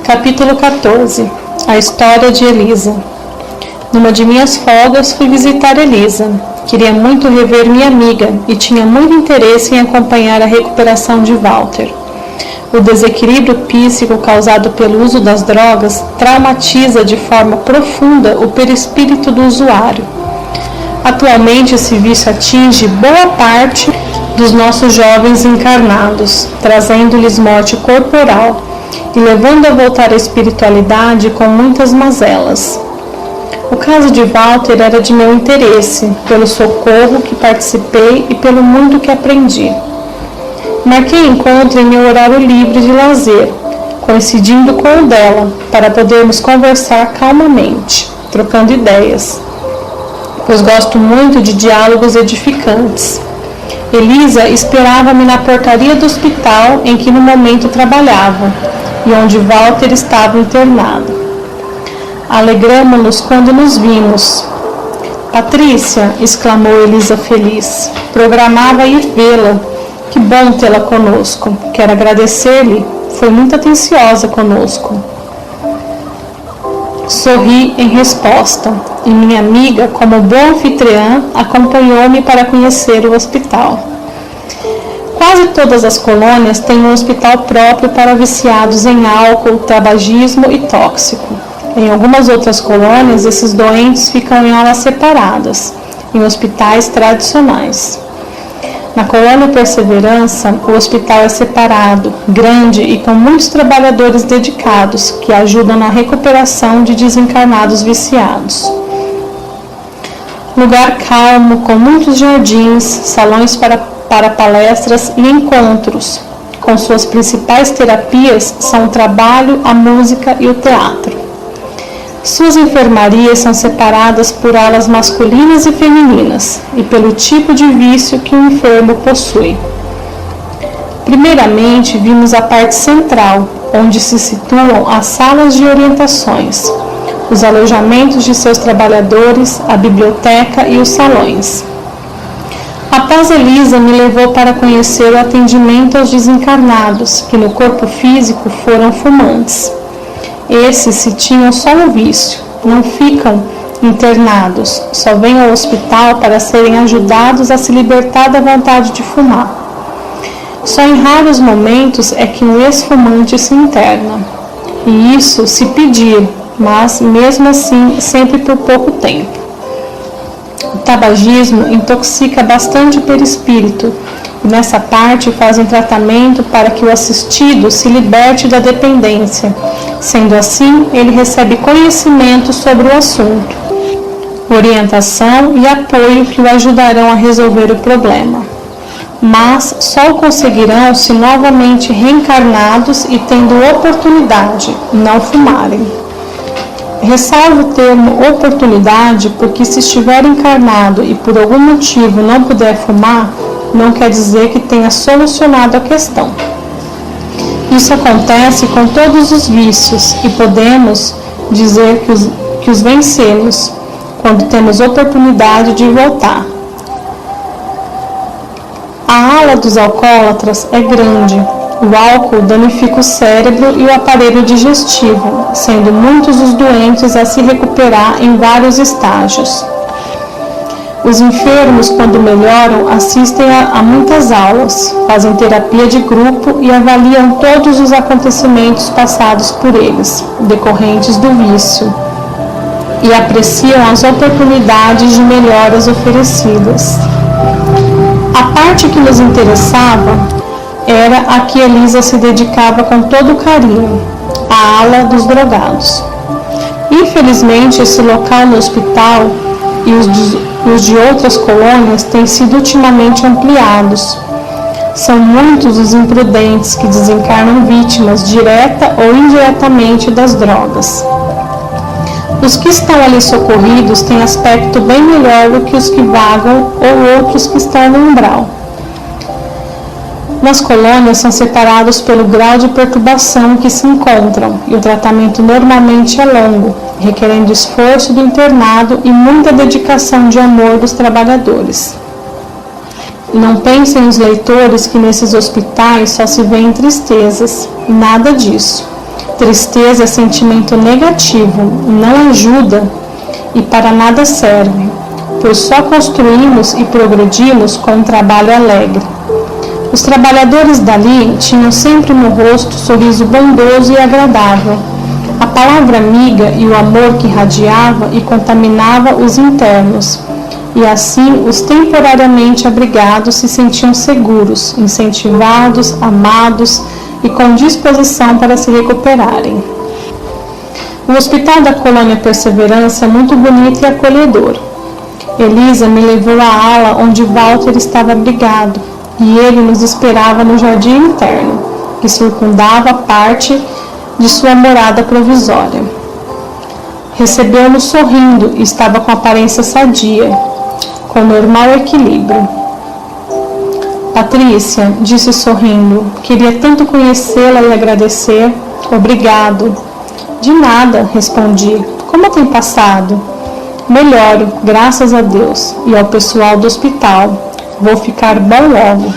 Capítulo 14. A história de Elisa. Numa de minhas folgas fui visitar Elisa. Queria muito rever minha amiga e tinha muito interesse em acompanhar a recuperação de Walter. O desequilíbrio psíquico causado pelo uso das drogas traumatiza de forma profunda o perispírito do usuário. Atualmente, esse vício atinge boa parte dos nossos jovens encarnados, trazendo-lhes morte corporal e levando a voltar à espiritualidade com muitas mazelas. O caso de Walter era de meu interesse, pelo socorro que participei e pelo muito que aprendi. Marquei encontro em meu horário livre de lazer, coincidindo com o dela, para podermos conversar calmamente, trocando ideias, pois gosto muito de diálogos edificantes. Elisa esperava-me na portaria do hospital em que no momento trabalhava e onde Walter estava internado. Alegramo-nos quando nos vimos. Patrícia, exclamou Elisa feliz, programava ir vê-la. Que bom tê-la conosco. Quero agradecer-lhe, foi muito atenciosa conosco. Sorri em resposta, e minha amiga, como boa anfitriã, acompanhou-me para conhecer o hospital. Quase todas as colônias têm um hospital próprio para viciados em álcool, tabagismo e tóxico. Em algumas outras colônias, esses doentes ficam em alas separadas, em hospitais tradicionais. Na colônia Perseverança, o hospital é separado, grande e com muitos trabalhadores dedicados que ajudam na recuperação de desencarnados viciados. Lugar calmo, com muitos jardins, salões para palestras e encontros, com suas principais terapias são o trabalho, a música e o teatro. Suas enfermarias são separadas por alas masculinas e femininas e pelo tipo de vício que o enfermo possui. Primeiramente, vimos a parte central, onde se situam as salas de orientações, os alojamentos de seus trabalhadores, a biblioteca e os salões. Após Elisa me levou para conhecer o atendimento aos desencarnados, que no corpo físico foram fumantes. Esses, se tinham só um vício, não ficam internados, só vêm ao hospital para serem ajudados a se libertar da vontade de fumar. Só em raros momentos é que um ex-fumante se interna, e isso se pedir, mas mesmo assim sempre por pouco tempo. O tabagismo intoxica bastante o perispírito, e nessa parte faz um tratamento para que o assistido se liberte da dependência. Sendo assim, ele recebe conhecimento sobre o assunto, orientação e apoio que o ajudarão a resolver o problema. Mas só o conseguirão se novamente reencarnados e tendo oportunidade, não fumarem. Ressalvo o termo oportunidade porque se estiver encarnado e por algum motivo não puder fumar, não quer dizer que tenha solucionado a questão. Isso acontece com todos os vícios e podemos dizer que os vencemos quando temos oportunidade de voltar. A ala dos alcoólatras é grande. O álcool danifica o cérebro e o aparelho digestivo, sendo muitos os doentes a se recuperar em vários estágios. Os enfermos, quando melhoram, assistem a muitas aulas, fazem terapia de grupo e avaliam todos os acontecimentos passados por eles, decorrentes do vício, e apreciam as oportunidades de melhoras oferecidas. A parte que nos interessava era a que Elisa se dedicava com todo carinho, a ala dos drogados. Infelizmente, esse local no hospital e os de outras colônias têm sido ultimamente ampliados. São muitos os imprudentes que desencarnam vítimas direta ou indiretamente das drogas. Os que estão ali socorridos têm aspecto bem melhor do que os que vagam ou outros que estão no umbral. Nas colônias são separados pelo grau de perturbação em que se encontram e o tratamento normalmente é longo, requerendo esforço do internado e muita dedicação de amor dos trabalhadores. Não pensem os leitores que nesses hospitais só se vêem tristezas, nada disso. Tristeza é sentimento negativo, não ajuda e para nada serve, pois só construímos e progredimos com um trabalho alegre. Os trabalhadores dali tinham sempre no rosto um sorriso bondoso e agradável, a palavra amiga e o amor que irradiava e contaminava os internos, e assim os temporariamente abrigados se sentiam seguros, incentivados, amados e com disposição para se recuperarem. O hospital da colônia Perseverança é muito bonito e acolhedor. Elisa me levou à ala onde Walter estava abrigado, e ele nos esperava no jardim interno, que circundava parte de sua morada provisória. Recebeu-nos sorrindo e estava com aparência sadia, com normal equilíbrio. Patrícia, disse sorrindo, queria tanto conhecê-la e agradecer. Obrigado. De nada, respondi. Como tem passado? Melhoro, graças a Deus, e ao pessoal do hospital. Vou ficar bom logo.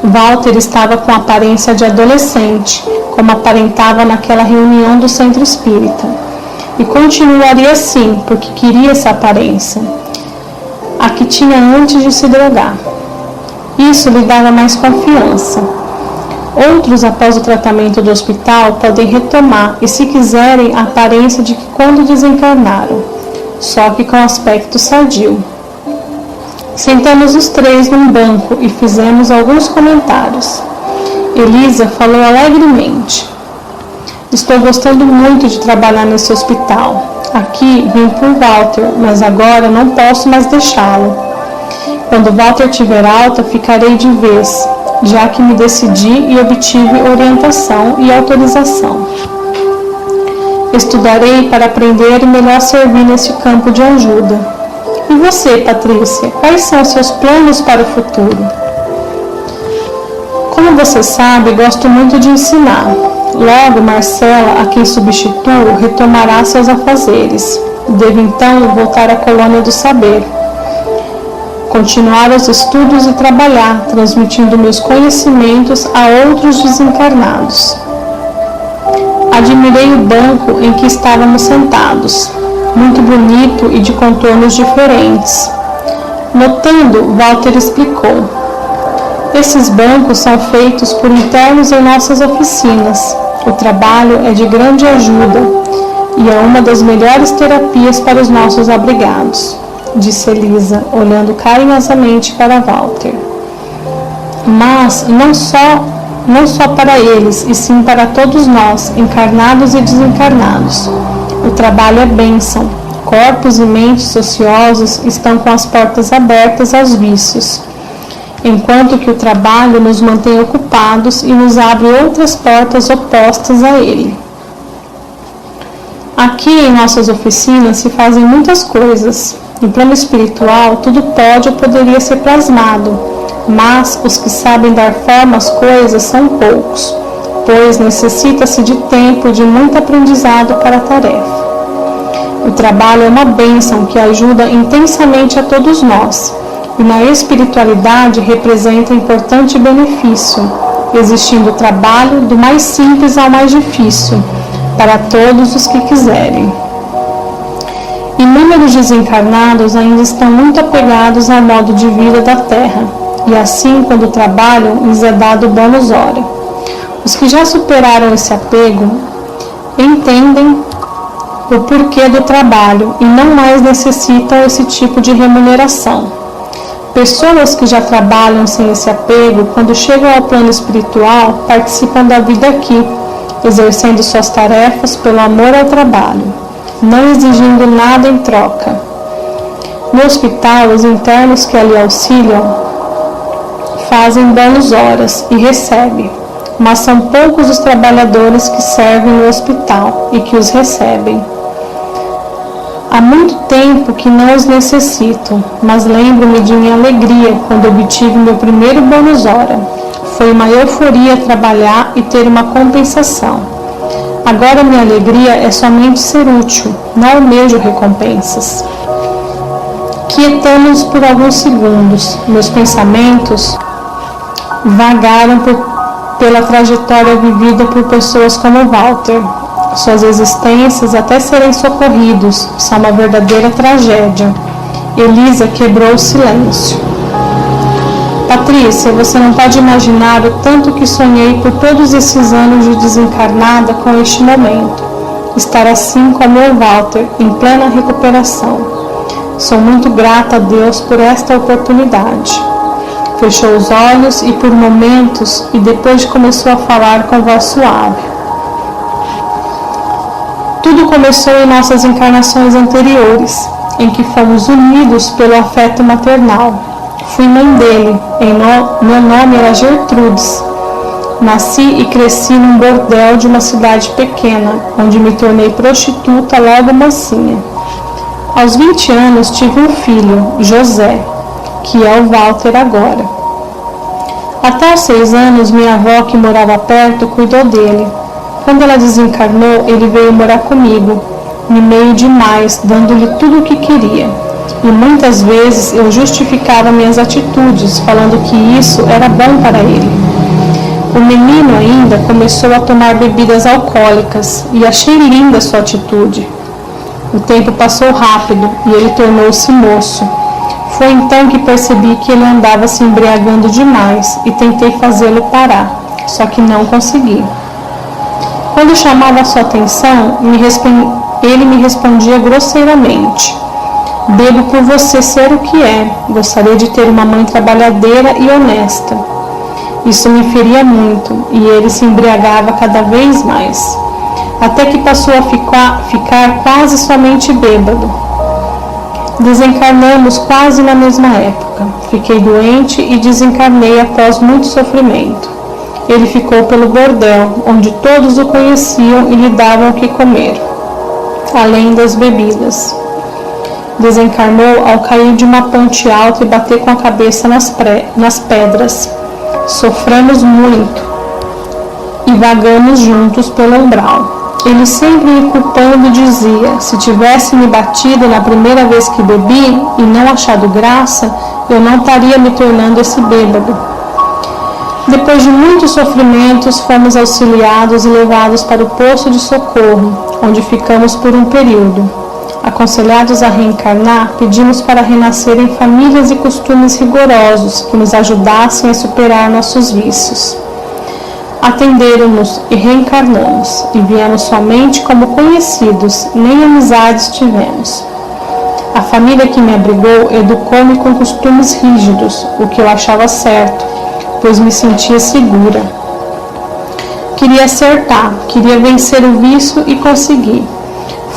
Walter estava com aparência de adolescente, como aparentava naquela reunião do centro espírita, e continuaria assim, porque queria essa aparência, a que tinha antes de se drogar. Isso lhe dava mais confiança. Outros, após o tratamento do hospital, podem retomar, e se quiserem, a aparência de que quando desencarnaram, só que com aspecto sadio. Sentamos os três num banco e fizemos alguns comentários. Elisa falou alegremente. Estou gostando muito de trabalhar nesse hospital. Aqui vim por Walter, mas agora não posso mais deixá-lo. Quando Walter tiver alta, ficarei de vez, já que me decidi e obtive orientação e autorização. Estudarei para aprender e melhor servir nesse campo de ajuda. E você, Patrícia, quais são os seus planos para o futuro? Como você sabe, gosto muito de ensinar. Logo, Marcela, a quem substituo, retomará seus afazeres. Devo então voltar à colônia do saber, continuar os estudos e trabalhar, transmitindo meus conhecimentos a outros desencarnados. Admirei o banco em que estávamos sentados, muito bonito e de contornos diferentes. Notando, Walter explicou. Esses bancos são feitos por internos em nossas oficinas. O trabalho é de grande ajuda e é uma das melhores terapias para os nossos abrigados, disse Elisa, olhando carinhosamente para Walter. Mas não só para eles, e sim para todos nós, encarnados e desencarnados. O trabalho é bênção. Corpos e mentes ociosos estão com as portas abertas aos vícios, enquanto que o trabalho nos mantém ocupados e nos abre outras portas opostas a ele. Aqui em nossas oficinas se fazem muitas coisas. No plano espiritual, tudo pode ou poderia ser plasmado, mas os que sabem dar forma às coisas são poucos, pois necessita-se de tempo e de muito aprendizado para a tarefa. O trabalho é uma bênção que ajuda intensamente a todos nós, e na espiritualidade representa importante benefício, existindo trabalho do mais simples ao mais difícil, para todos os que quiserem. Inúmeros desencarnados ainda estão muito apegados ao modo de vida da Terra, e assim, quando trabalham, lhes é dado bônus hora. Os que já superaram esse apego entendem o porquê do trabalho e não mais necessitam esse tipo de remuneração. Pessoas que já trabalham sem esse apego, quando chegam ao plano espiritual, participam da vida aqui, exercendo suas tarefas pelo amor ao trabalho, não exigindo nada em troca. No hospital, os internos que ali auxiliam fazem bônus horas e recebem, mas são poucos os trabalhadores que servem no hospital e que os recebem. Há muito tempo que não os necessito, mas lembro-me de minha alegria quando obtive meu primeiro bônus hora. Foi uma euforia trabalhar e ter uma compensação. Agora minha alegria é somente ser útil, não almejo recompensas. Quietamos por alguns segundos. Meus pensamentos vagaram pela trajetória vivida por pessoas como Walter. Suas existências, até serem socorridos, são uma verdadeira tragédia. Elisa quebrou o silêncio. Patrícia, você não pode imaginar o tanto que sonhei por todos esses anos de desencarnada com este momento. Estar assim como o Walter, em plena recuperação. Sou muito grata a Deus por esta oportunidade. Fechou os olhos e por momentos, e depois começou a falar com voz suave. Tudo começou em nossas encarnações anteriores, em que fomos unidos pelo afeto maternal. Fui mãe dele, meu nome era Gertrudes. Nasci e cresci num bordel de uma cidade pequena, onde me tornei prostituta logo mocinha. Aos 20 anos tive um filho, José, que é o Walter agora. Até aos 6 anos, minha avó, que morava perto, cuidou dele. Quando ela desencarnou, ele veio morar comigo, mimei demais, dando-lhe tudo o que queria. E muitas vezes eu justificava minhas atitudes, falando que isso era bom para ele. O menino ainda começou a tomar bebidas alcoólicas e achei linda sua atitude. O tempo passou rápido e ele tornou-se moço. Foi então que percebi que ele andava se embriagando demais e tentei fazê-lo parar, só que não consegui. Quando chamava sua atenção, ele me respondia grosseiramente: bebo por você ser o que é, gostaria de ter uma mãe trabalhadeira e honesta. Isso me feria muito e ele se embriagava cada vez mais, até que passou a ficar quase somente bêbado. Desencarnamos quase na mesma época. Fiquei doente e desencarnei após muito sofrimento. Ele ficou pelo bordel, onde todos o conheciam e lhe davam o que comer, além das bebidas. Desencarnou ao cair de uma ponte alta e bater com a cabeça nas pedras. Sofremos muito e vagamos juntos pelo umbral. Ele sempre me culpando dizia: se tivesse me batido na primeira vez que bebi e não achado graça, eu não estaria me tornando esse bêbado. Depois de muitos sofrimentos, fomos auxiliados e levados para o posto de socorro, onde ficamos por um período. Aconselhados a reencarnar, pedimos para renascer em famílias e costumes rigorosos que nos ajudassem a superar nossos vícios. Atenderam-nos e reencarnamos, e viemos somente como conhecidos, nem amizades tivemos. A família que me abrigou educou-me com costumes rígidos, o que eu achava certo, pois me sentia segura. Queria acertar, queria vencer o vício e consegui.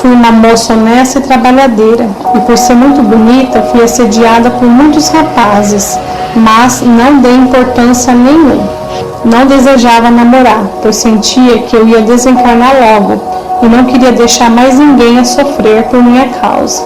Fui uma moça honesta e trabalhadeira, e por ser muito bonita, fui assediada por muitos rapazes, mas não dei importância nenhuma. Não desejava namorar, pois sentia que eu ia desencarnar logo, e não queria deixar mais ninguém a sofrer por minha causa.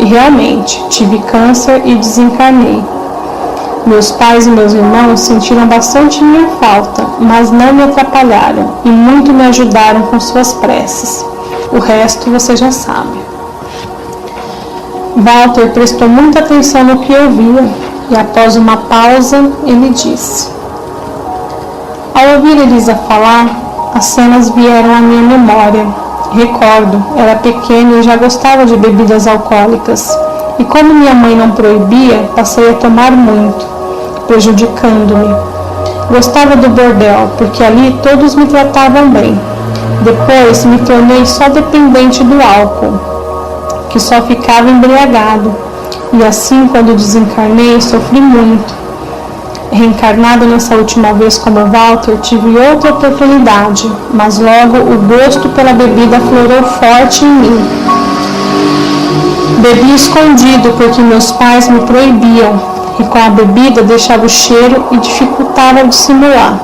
E realmente, tive câncer e desencarnei. Meus pais e meus irmãos sentiram bastante minha falta, mas não me atrapalharam, e muito me ajudaram com suas preces. O resto você já sabe. Walter prestou muita atenção no que ouvia e, após uma pausa, ele disse: ao ouvir Elisa falar, as cenas vieram à minha memória. Recordo, era pequena e já gostava de bebidas alcoólicas. E como minha mãe não proibia, passei a tomar muito, prejudicando-me. Gostava do bordel, porque ali todos me tratavam bem. Depois me tornei só dependente do álcool, que só ficava embriagado. E assim, quando desencarnei, sofri muito. Reencarnado nessa última vez como Walter, tive outra oportunidade, mas logo o gosto pela bebida aflorou forte em mim. Bebi escondido porque meus pais me proibiam, e com a bebida deixava o cheiro e dificultava dissimular.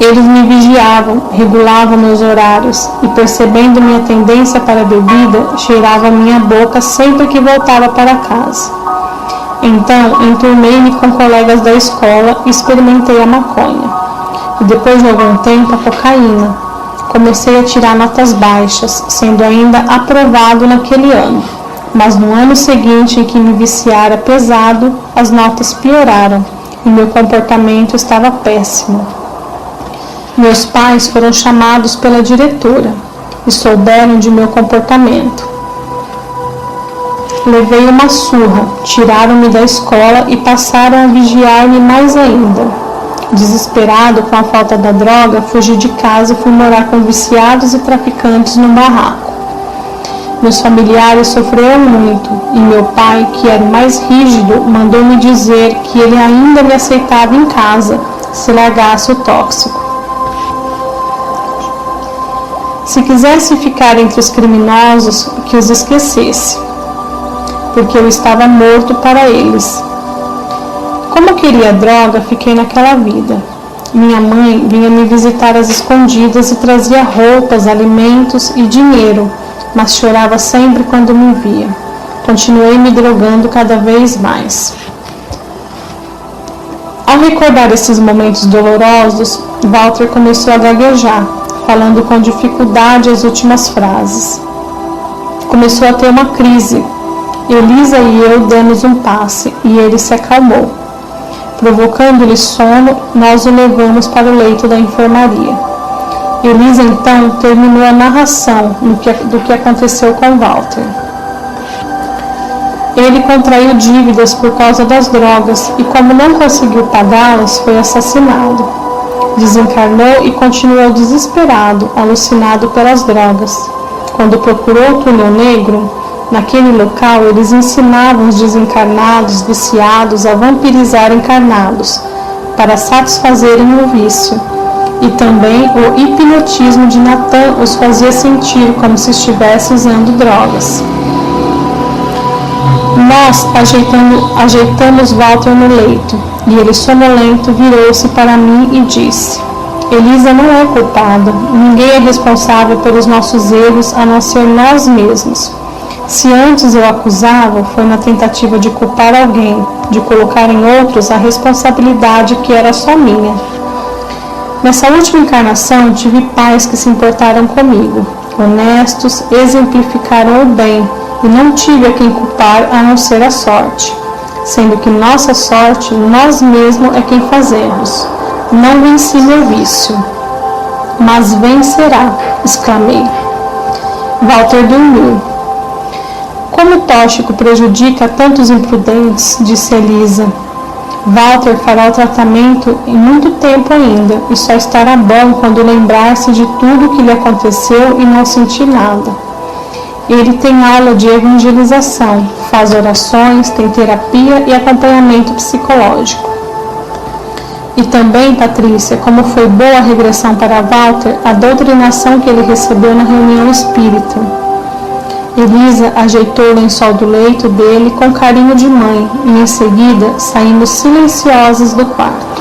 Eles me vigiavam, regulavam meus horários e, percebendo minha tendência para a bebida, cheirava minha boca sempre que voltava para casa. Então, enturmei-me com colegas da escola e experimentei a maconha. E depois de algum tempo, a cocaína. Comecei a tirar notas baixas, sendo ainda aprovado naquele ano. Mas no ano seguinte, em que me viciara pesado, as notas pioraram e meu comportamento estava péssimo. Meus pais foram chamados pela diretora e souberam de meu comportamento. Levei uma surra, tiraram-me da escola e passaram a vigiar-me mais ainda. Desesperado com a falta da droga, fugi de casa e fui morar com viciados e traficantes num barraco. Meus familiares sofreram muito e meu pai, que era o mais rígido, mandou-me dizer que ele ainda me aceitava em casa se largasse o tóxico. Se quisesse ficar entre os criminosos, que os esquecesse, porque eu estava morto para eles. Como eu queria droga, fiquei naquela vida. Minha mãe vinha me visitar às escondidas e trazia roupas, alimentos e dinheiro, mas chorava sempre quando me via. Continuei me drogando cada vez mais. Ao recordar esses momentos dolorosos, Walter começou a gaguejar, falando com dificuldade as últimas frases. Começou a ter uma crise. Elisa e eu demos um passe e ele se acalmou. Provocando-lhe sono, nós o levamos para o leito da enfermaria. Elisa então terminou a narração do que aconteceu com Walter. Ele contraiu dívidas por causa das drogas e, como não conseguiu pagá-las, foi assassinado. Desencarnou e continuou desesperado, alucinado pelas drogas. Quando procurou o túnel negro, naquele local eles ensinavam os desencarnados, viciados, a vampirizar encarnados, para satisfazerem o vício. E também o hipnotismo de Natan os fazia sentir como se estivesse usando drogas. Nós ajeitamos Walter no leito, e ele, sonolento, virou-se para mim e disse: Elisa não é culpada, ninguém é responsável pelos nossos erros a não ser nós mesmos. Se antes eu acusava, foi na tentativa de culpar alguém, de colocar em outros a responsabilidade que era só minha. Nessa última encarnação, tive pais que se importaram comigo, honestos, exemplificaram o bem, e não tive a quem culpar a não ser a sorte, sendo que nossa sorte, nós mesmos é quem fazemos. Não venci meu vício, mas vencerá, exclamei. Walter dormiu. Como o tóxico prejudica tantos imprudentes, disse Elisa. Walter fará o tratamento em muito tempo ainda, e só estará bom quando lembrar-se de tudo o que lhe aconteceu e não sentir nada. Ele tem aula de evangelização, faz orações, tem terapia e acompanhamento psicológico. E também, Patrícia, como foi boa a regressão para Walter, a doutrinação que ele recebeu na reunião espírita. Elisa ajeitou o lençol do leito dele com carinho de mãe e, em seguida, saímos silenciosas do quarto.